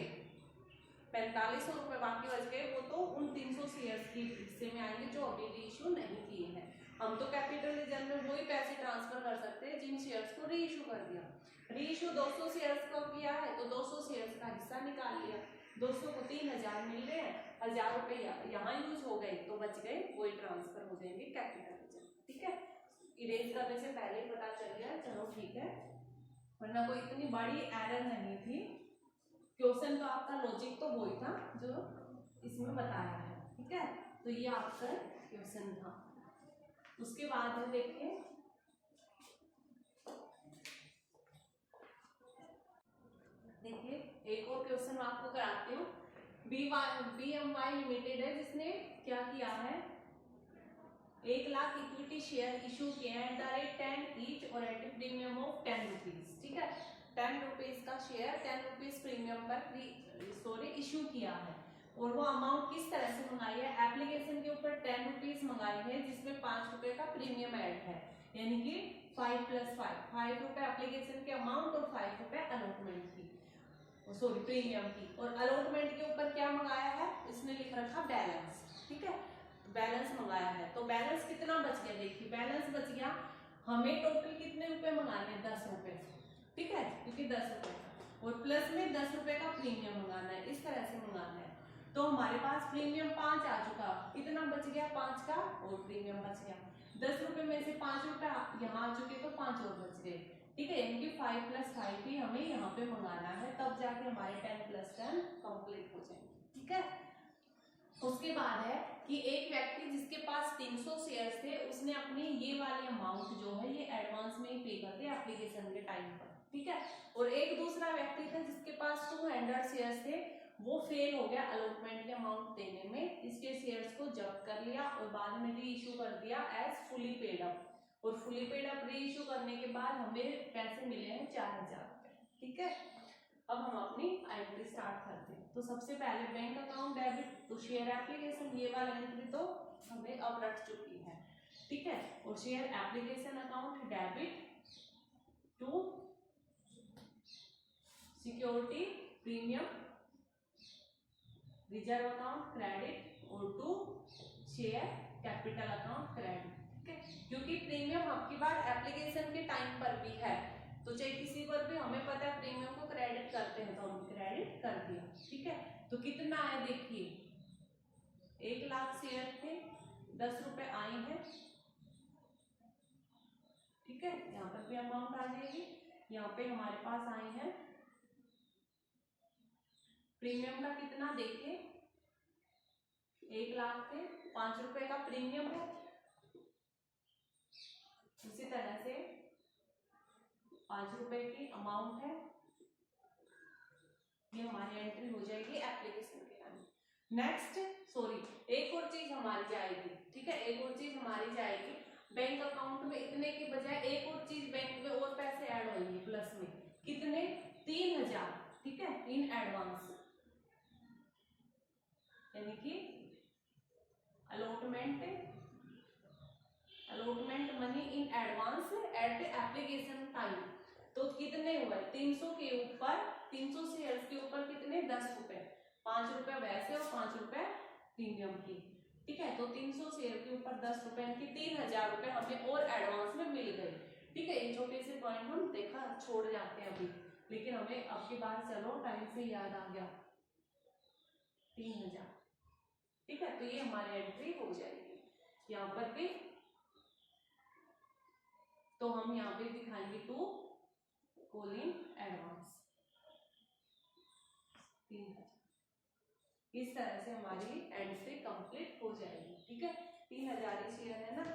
A: 4500 रुपए बाकी बच गए, वो तो उन 300 शेयर्स के हिस्से में आएंगे जो अभी रीइश्यू नहीं किए हैं। हम तो कैपिटल रिजर्व में वही पैसे ट्रांसफर कर सकते हैं जिन शेयर्स को रीइश्यू कर दिया, रीइश्यू 200 शेयर्स का किया है तो 200 शेयर्स का हिस्सा निकाल लिया, 200 को 3000 मिल रहे हैं, 1000 रुपए यहाँ यूज हो गए तो बच गए, वही ट्रांसफर हो जाएंगे कैपिटल रिजर्व, ठीक है। इरेज करने से पहले ही पता चल गया, चलो ठीक है, वरना कोई इतनी बड़ी एरर नहीं थी, क्वेश्चन तो आपका लॉजिक तो वही था जो इसमें बताया है, ठीक है। तो ये आपका क्वेश्चन था। उसके बाद है देखिए एक और क्वेश्चन आपको कराती हूँ। BMY लिमिटेड है जिसने क्या किया है, 1 लाख इक्विटी शेयर इशू किए हैं एट द रेट 10 ईच और at a premium of 10 rupees, ठीक है, 10 रुपीज का शेयर 10 रुपीज प्रीमियम पर इशू किया है, और वो अमाउंट किस तरह से मंगाई है, एप्लीकेशन के ऊपर 10 रुपीज मंगाई है जिसमें 5 रुपए का प्रीमियम ऐड है, यानी कि 5 + 5 रुपए एप्लीकेशन के अमाउंट और 5 रुपए अलॉटमेंट की, सॉरी प्रीमियम की, और अलॉटमेंट के ऊपर क्या मंगाया है, इसने लिख रखा बैलेंस, ठीक है, बैलेंस मंगाया है, तो बैलेंस कितना बच गया, देखिए बैलेंस बच गया, हमें टोटल कितने रुपए मंगाने हैं 10 रुपए, ठीक है, क्योंकि 10 रुपए और प्लस में 10 रुपए का प्रीमियम मंगाना है, इस तरह से मंगाना है, तो हमारे पास प्रीमियम 5 आ चुका, कितना बच गया 5 का और प्रीमियम बच गया, 10 रुपए में से 5 रुपए यहाँ आ चुके तो 5 और बच गए, ठीक है, यानी कि 5 + 5 भी हमें यहाँ पे मंगाना है, तब जाके हमारे 10 + 10 कंप्लीट हो जाएंगे, ठीक है। उसके बाद है कि एक व्यक्ति जिसके पास 300 शेयर्स थे उसने अपनी ये वाली अमाउंट जो है ये एडवांस में ही पे कर दिया एप्लीकेशन के टाइम पर, ठीक है, और एक दूसरा व्यक्ति था जिसके पास 200 शेयर्स थे, वो फेल हो गया अलॉटमेंट के अमाउंट देने में, इसके शेयर्स को जब्त कर लिया और बाद में री इशू कर दिया एज फुली पेड अप, और फुली पेड अप री इशू करने के बाद हमें पैसे मिले हैं 4000 रुपए, ठीक है। अब हम अपनी एंट्री स्टार्ट करते हैं, तो सबसे पहले बैंक अकाउंट डेबिट तो शेयर एप्लीकेशन, ये वाला एंट्री तो हमें अब रख चुकी है, ठीक है, और share application account debit to premium reserve account credit और to share capital account credit. ठीक है, क्योंकि प्रीमियम आपकी बात एप्लीकेशन के टाइम पर भी है, तो चाहे किसी पर भी हमें पता है प्रीमियम को क्रेडिट करते हैं तो हम क्रेडिट कर दिया। ठीक है, तो कितना है देखिए 1 लाख शेयर थे, 10 रुपए आए हैं। ठीक है, यहाँ पर भी अमाउंट आ जाएगी। यहाँ पे हमारे पास आए हैं प्रीमियम का कितना देखिए 1 लाख थे, 5 रुपए का प्रीमियम है। उसी तरह से 5 रुपए की अमाउंट है, ये हमारी एंट्री हो जाएगी एप्लीकेशन के टाइम। नेक्स्ट एक और चीज हमारी जाएगी। ठीक है, एक और चीज हमारी जाएगी बैंक अकाउंट में इतने के बजाय एक और चीज बैंक में और पैसे ऐड होंगे प्लस में कितने 3000। ठीक है, इन एडवांस यानी कि allotment money in advance at application time. तो कितने हुए 300 के ऊपर 300 शेयर्स के ऊपर कितने 10 रुपए, 5 रुपए वैसे और 5 रुपए प्रीमियम की। ठीक है, तो 300 शेयर के ऊपर 10 रुपए की 3000 रुपए हमें और एडवांस में मिल गए। ठीक है, ये छोटे से पॉइंट हम देखा छोड़ जाते हैं अभी, लेकिन हमें अब की बार चलो टाइम से याद आ गया 3000। ठीक है, तो ये हमारी एंट्री हो जाएगी यहाँ पर भी। तो हम यहाँ पे दिखाएंगे टू कॉलिंग एडवांस 3000। इस तरह से हमारी एंट्री कंप्लीट हो जाएगी। ठीक है, 3000 शेयर है ना।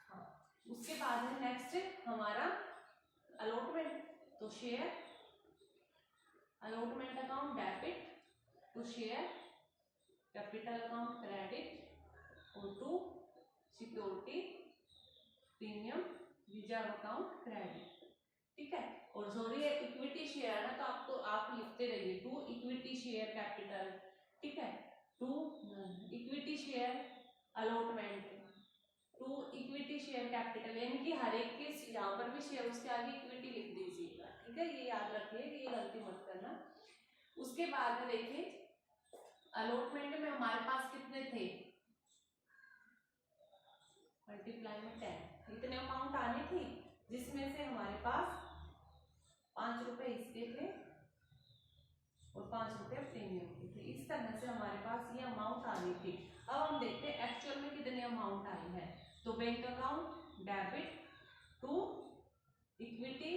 A: हाँ, उसके बाद है नेक्स्ट हमारा अलॉटमेंट। तो share allotment account debit to share capital account credit और to security premium reserve account credit. ठीक है, और सॉरी इक्विटी शेयर है तो आपको आप लिखते रहिए टू इक्विटी शेयर कैपिटल। ठीक है, to equity share allotment to equity share capital, यानी कि हर एक के यहाँ पर भी शेयर उसके आगे इक्विटी लिख दीजिएगा। ठीक है, ये याद रखिए, ये गलती मत करना। उसके बाद में देखिए अलॉटमेंट में हमारे पास कितने थे मल्टीप्लाई में 10, इतने अमाउंट आनी थी, जिसमें से हमारे पास 5 रुपए इसके थे और 5 रुपए प्रीमियम के थे। इस तरह से हमारे पास ये अमाउंट आ रही थी। अब हम देखते हैं एक्चुअल में कितने अमाउंट आई है। तो bank account debit to equity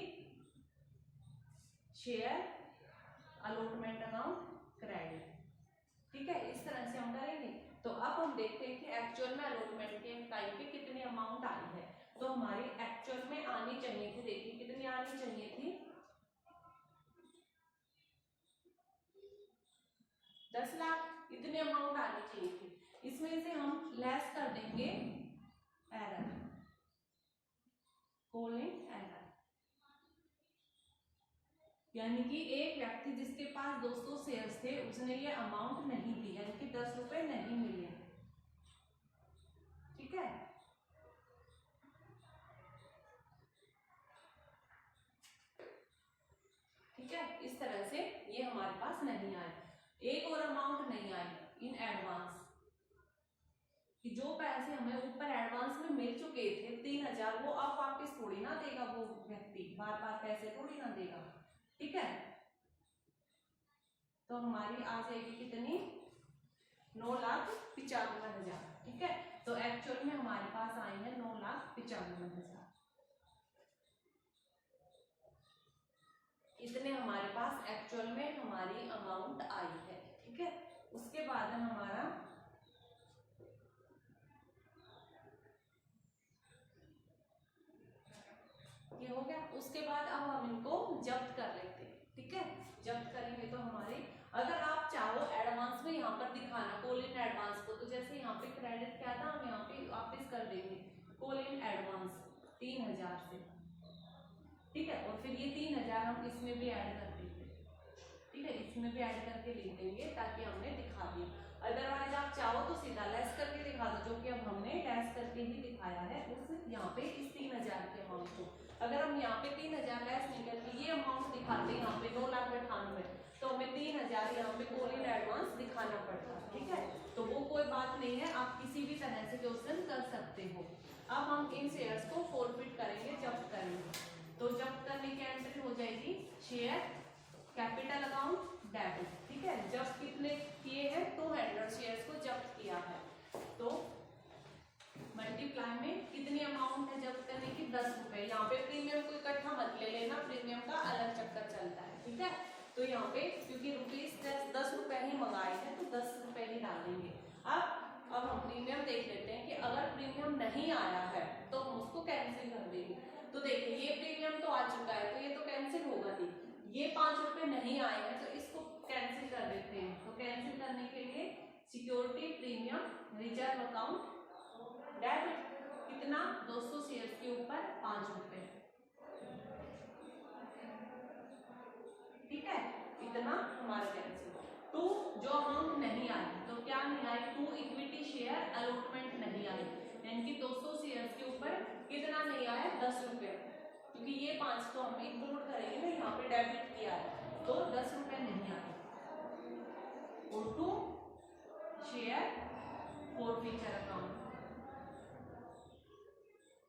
A: share allotment account credit. ठीक है, इस तरह से हम करेंगे। तो अब हम देखते हैं कि एक्चुअल में अलॉटमेंट के टाइम पे कितनी अमाउंट आई है। तो हमारी एक्चुअल में आनी चाहिए थी, देखिए कितनी आनी चाहिए थी 10 लाख, इतनी अमाउंट आनी चाहिए थी। इसमें से हम लेस कर देंगे एरर, कॉलिंग एरर, यानी कि एक व्यक्ति जिसके पास 200 शेयर्स थे उसने ये अमाउंट नहीं दी, यानी कि 10 रुपए नहीं मिले। ठीक है, ठीक है, इस तरह से ये हमारे पास नहीं आए। एक और अमाउंट नहीं आई इन एडवांस, कि जो पैसे हमें ऊपर एडवांस में मिल चुके थे 3000, वो अब वापस थोड़ी ना देगा, वो व्यक्ति बार बार पैसे थोड़ी ना देगा। ठीक है, तो हमारी आ जाएगी कितनी 9,95,000। ठीक है, तो एक्चुअल में हमारे पास आए हैं 9,95,000, इतने हमारे पास एक्चुअल में हमारी अमाउंट आई है। ठीक है, उसके बाद हमारा ये हो गया। उसके बाद अब हम इनको जब्त कर लेते हैं। ठीक है, जब्त करेंगे तो हमारे, अगर आप चाहो एडवांस में यहाँ पर दिखाना कॉल इन एडवांस को, तो जैसे यहाँ पे क्रेडिट क्या था हम यहाँ पे वापस कर देंगे कॉल इन एडवांस 3000 से। ठीक है, और फिर ये 3000 हम इसमें भी ऐड कर देंगे। ठीक है, इसमें भी ऐड करके लिख देंगे ताकि हमने दिखा दिया। अदरवाइज आप चाहो तो सीधा लेस करके दिखा दो, जो कि अब हमने लेस करके ही दिखाया है उस यहाँ पे इस 3000 के अमाउंट को। अगर हम यहाँ पे 3000 लेस नहीं करके ये अमाउंट दिखाते यहाँ पे 9,98,000, तो हमें 3000 यहाँ पे कॉल इन एडवांस दिखाना पड़ता है, ठीक है। तो वो कोई बात नहीं है, आप किसी भी तरह से क्वेश्चन कर सकते हो। अब हम इन शेयर्स को फॉरफिट करेंगे, जब्त करेंगे। तो जब्त करने की एंट्री हो जाएगी शेयर कैपिटल अकाउंट डेबिट, ठीक है। जब्त कितने किए हैं, 200 शेयर्स को जब्त किया है। तो मल्टीप्लाई में कितनी अमाउंट है जब्त करने की, 10 रुपए। यहाँ पे प्रीमियम को इकट्ठा मत ले लेना, प्रीमियम का अलग चक्कर चलता है, ठीक है। तो यहाँ पे क्योंकि रुपीज 10 रुपए ही मंगाए हैं तो 10 रुपए ही डालेंगे। अब हम प्रीमियम देख लेते हैं कि अगर प्रीमियम नहीं आया है तो हम उसको कैंसिल कर देंगे। तो देखिए ये प्रीमियम तो आ चुका है तो ये तो कैंसिल होगा नहीं। ये 5 रुपए नहीं आए हैं तो इसको कैंसिल कर देते हैं। तो कैंसिल करने के लिए security premium reserve account debit, कितना, 200 शेयर के ऊपर 5 रुपए, ठीक है। इतना हमारा कैंसिल। टू जो अमाउंट नहीं आई, तो क्या नहीं आई, 2 इक्विटी शेयर अलॉटमेंट नहीं आई, यानी कि 200 शेयर के ऊपर कितना नहीं आया, 10 रुपए, क्योंकि ये 5 तो हम इंक्लूड करेंगे ना, यहाँ पे डेबिट किया है तो 10 रुपए नहीं आए। और 2 share forfeiture account,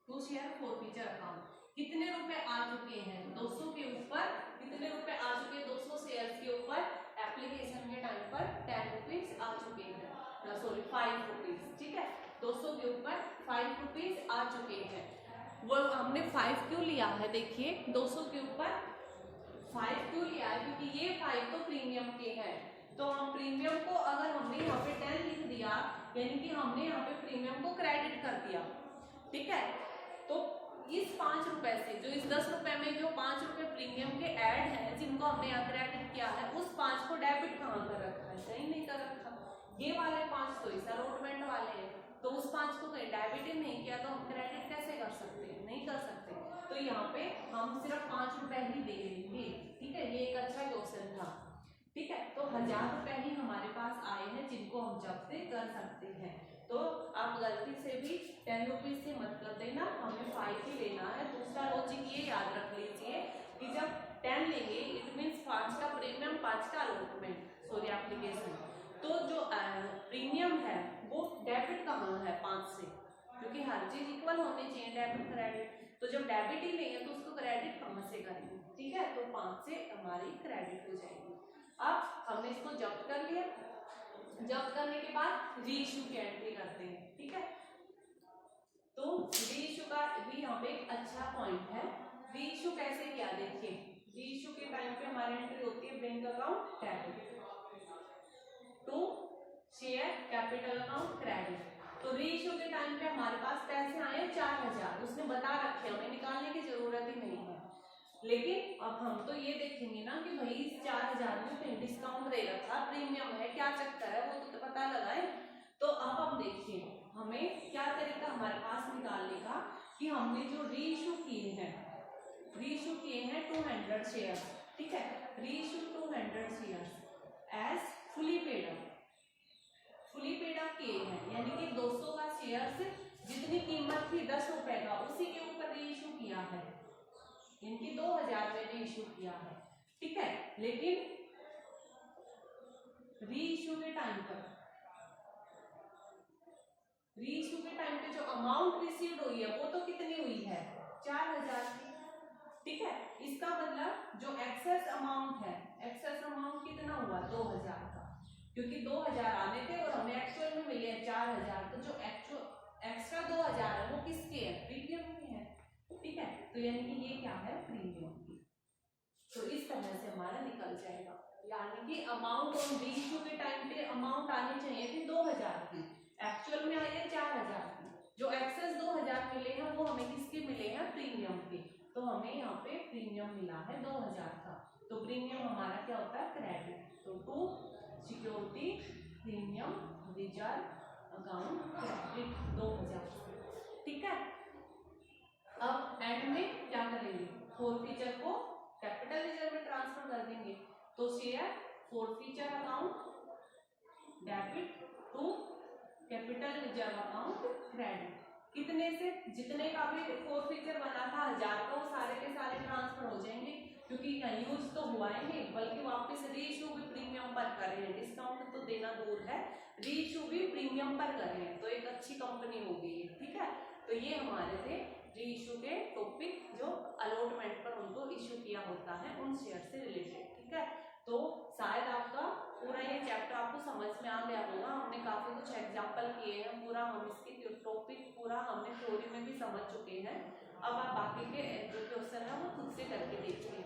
A: 2 share forfeiture account, कितने रुपए आ चुके हैं, 200 के ऊपर कितने रुपए आ चुके हैं, 200 शेयर के ऊपर एप्लीकेशन के टाइम पर 10 रुपीज आ चुके हैं, सॉरी 5 रुपीज, ठीक है। 200 के ऊपर 5 रुपीज आ चुके हैं। वो हमने 5 क्यों लिया है, देखिए 200 के ऊपर 5 क्यों लिया है, क्योंकि ये 5 तो प्रीमियम के हैं। तो हम प्रीमियम को अगर हमने यहाँ पे 10 लिख दिया, यानी कि हमने यहाँ पे प्रीमियम को क्रेडिट कर दिया, ठीक है। तो इस 5 रुपए से, जो इस 10 रुपए में जो 5 रुपए प्रीमियम के ऐड हैं जिनको हमने यहाँ क्रेडिट किया है, उस 5 को डेबिट कहाँ कर रखा है, कहीं नहीं कर रखा। ये वाले 5 तो इस अलॉटमेंट वाले हैं, तो उस 5 को कहीं डेबिट ही नहीं किया तो हम क्रेडिट कैसे कर सकते हैं, नहीं कर सकते। तो यहाँ पे हम सिर्फ 5 रुपए ही दे देंगे, ठीक है। ये एक अच्छा क्वेश्चन था, ठीक है। तो 1000 रुपए ही हमारे पास आए हैं जिनको हम जब्त कर सकते हैं। तो आप गलती से भी 10 रुपीज से मतलब देना, हमें 5 ही लेना है। दूसरा लॉजिक ये याद रख लीजिए कि जब 10 लेंगे इट मीन्स 5 का प्रीमियम, 5 का अलॉटमेंट, सॉरी एप्लीकेशन। तो जो प्रीमियम है वो डेबिट कहाँ है 5 से, क्योंकि हर चीज इक्वल होनी चाहिए, डेबिट क्रेडिट। तो जब डेबिट ही लेंगे तो उसको क्रेडिट कहाँ से करेंगे, ठीक है। तो 5 से हमारी क्रेडिट हो जाएगी। अब हमने इसको जब्त कर लिया, जब्त करने के बाद री इशू की एंट्री करते हैं, ठीक है। तो री इशू का भी यहाँ पे एक अच्छा पॉइंट है। री इशू कैसे किया, देखिए री इशू के टाइम पे हमारी एंट्री होती है bank account debit, to share capital account credit. तो री इशू के टाइम पे हमारे पास पैसे आए 4000, उसने बता रखे, हमें निकालने की जरूरत ही नहीं है। लेकिन अब हम तो ये देखेंगे ना कि भाई इस 4000 में कहीं डिस्काउंट दे रखा, प्रीमियम है, क्या चक्कर है, वो तो पता लगाए। तो अब हम देखिए हमें क्या तरीका हमारे पास निकालने का, कि हमने जो री इशू किए हैं, री इशू किए हैं 200 शेयर, ठीक है। Reissue 200 share as fully paid up, fully paid up किए हैं, यानी कि 200 का शेयर जितनी कीमत थी 10 रुपए का, उसी के ऊपर री इशू किया है, इनकी 2000 में री इशू किया है, ठीक है। लेकिन री इशू के टाइम पर, री इशू के टाइम पे जो अमाउंट रिसीव्ड हुई है वो तो कितनी हुई है, 4000 की, ठीक है। इसका मतलब जो एक्सेस अमाउंट है, एक्सेस अमाउंट कितना हुआ, 2000 का, क्योंकि 2000 आने थे और हमें एक्चुअल में मिले 4000। तो जो एक्स्ट्रा 2000 है वो किसके है, प्रीमियम के है, ठीक है। तो यानी कि ये क्या है, प्रीमियम की। तो इस तरह से हमारा निकल जाएगा, यानी कि अमाउंट ऑन री इशू के टाइम पे अमाउंट आनी चाहिए थी 2000 की, एक्चुअल में आई है 4000 की। जो एक्सेस 2000 मिले हैं वो हमें किसके मिले हैं, प्रीमियम के। तो हमें यहाँ पे प्रीमियम मिला है 2000 का, तो प्रीमियम हमारा क्या होता है, क्रेडिट। तो to security premium reserve account credit 2000, ठीक है। अब एंड में क्या करेंगे, फॉरफीचर को कैपिटल रिजर्व में ट्रांसफर कर देंगे। तो share forfeiture account debit to capital reserve account credit, कितने से, जितने का भी फॉरफीचर बना था 1000 का, वो सारे के सारे ट्रांसफर हो जाएंगे, क्योंकि यूज तो हुआ ही नहीं, बल्कि वापस री इशू पर कर रहे हैं, डिस्काउंट तो देना दूर है, री इशू भी प्रीमियम पर कर रहे हैं, तो एक अच्छी कंपनी हो गई है, ठीक है। तो ये हमारे थे री इशू के टॉपिक जो अलॉटमेंट पर उनको इशू किया होता है उन शेयर से रिलेटेड, ठीक है। तो शायद आपका पूरा ये चैप्टर आपको समझ में आ गया होगा, हमने काफी कुछ एग्जाम्पल किए हैं, पूरा हम इसके टॉपिक पूरा हमने थ्योरी में भी समझ चुके हैं। अब आप बाकी के जो क्वेश्चन है वो खुद से करके देखिए।